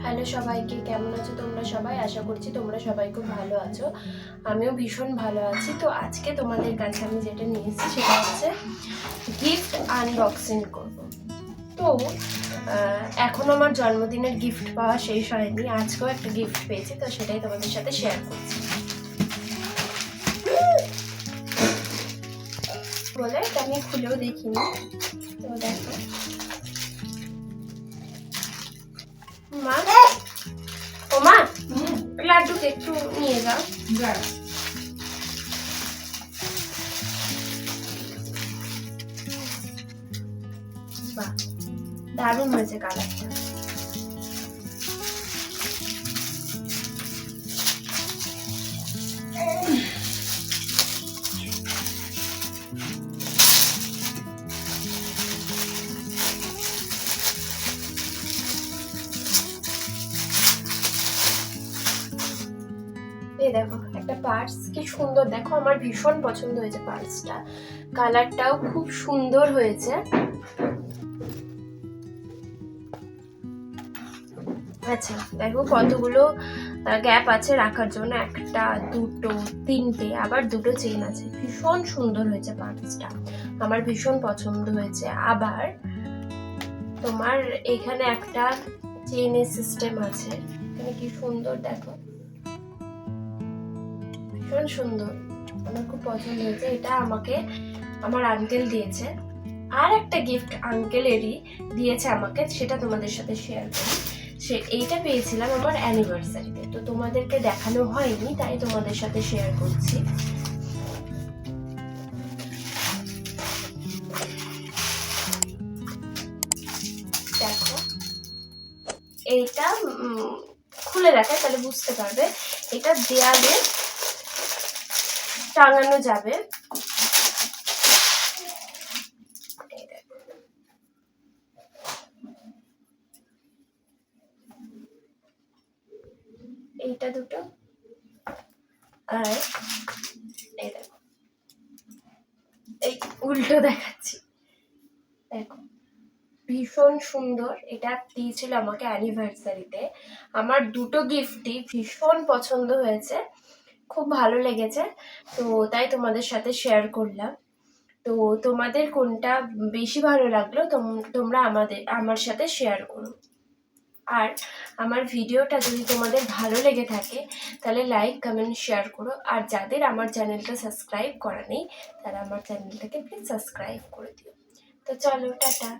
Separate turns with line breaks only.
Hello সবাইকে, কেমন আছো তোমরা সবাই? আশা করছি তোমরা সবাই খুব ভালো আছো। আমিও ভীষণ ভালো আছি। তো আজকে তোমাদের কাছে আমি যেটা নিয়ে এসেছি সেটা হচ্ছে গিফট আনবক্সিং করব। তো এখনও আমার জন্মদিনের গিফট পাওয়া শেষ হয়নি, আজকেও একটা গিফট পেয়েছি, তো সেটাই তোমাদের সাথে শেয়ার করছি বলে এটা আমি খুলেও দেখিনি। তো দেখো মা, ও মা লাড্ডুকে একটু নিয়ে যাও। বাহ, দারুণ হয়েছে কালারটা। এই দেখো একটা পার্স, কি সুন্দর, দেখো আমার ভীষণ পছন্দ হয়েছে পার্সটা, কালারটাও খুব সুন্দর হয়েছে। আচ্ছা দেখো কতগুলো গ্যাপ আছে রাখার জন্য, একটা দুটো তিনটে, আবার দুটো চেন আছে, ভীষণ সুন্দর হয়েছে পার্সটা, আমার ভীষণ পছন্দ হয়েছে। আবার তোমার এখানে একটা চেনের সিস্টেম আছে, এখানে কি সুন্দর দেখো, ভীষণ সুন্দর, আমার খুব পছন্দ হয়েছে। এটা আমাকে আমার আঙ্কেল দিয়েছে। আর একটা গিফট আঙ্কেলেরই দিয়েছে আমাকে, সেটা তোমাদের সাথে শেয়ার করি। এইটা পেয়েছিলাম আমার অ্যানিভার্সারিতে, তো তোমাদেরকে দেখানো হয়নি, তাই তোমাদের সাথে শেয়ার করছি। দেখো এইটা খুলে দেখায় তাহলে বুঝতে পারবে, এটা দেয়ালে টাঙানো যাবে। এইটা দুটো, আর এই দেখো, এই উল্টো দেখাচ্ছি, দেখো ভীষণ সুন্দর। এটা দিয়েছিল আমাকে অ্যানিভার্সারিতে, আমার দুটো গিফটই ভীষণ পছন্দ হয়েছে, খুব ভালো লেগেছে, তো তাই তোমাদের সাথে শেয়ার করলাম। তো তোমাদের কোনটা বেশি ভালো লাগলো তোমরা আমার সাথে শেয়ার করো। আর আমার ভিডিওটা যদি তোমাদের ভালো লেগে থাকে তাহলে লাইক কমেন্ট শেয়ার করো। আর যাদের আমার চ্যানেলটা সাবস্ক্রাইব করা নেই তারা আমার চ্যানেলটাকে প্লিজ সাবস্ক্রাইব করে দিও। তো চলো, টাটা।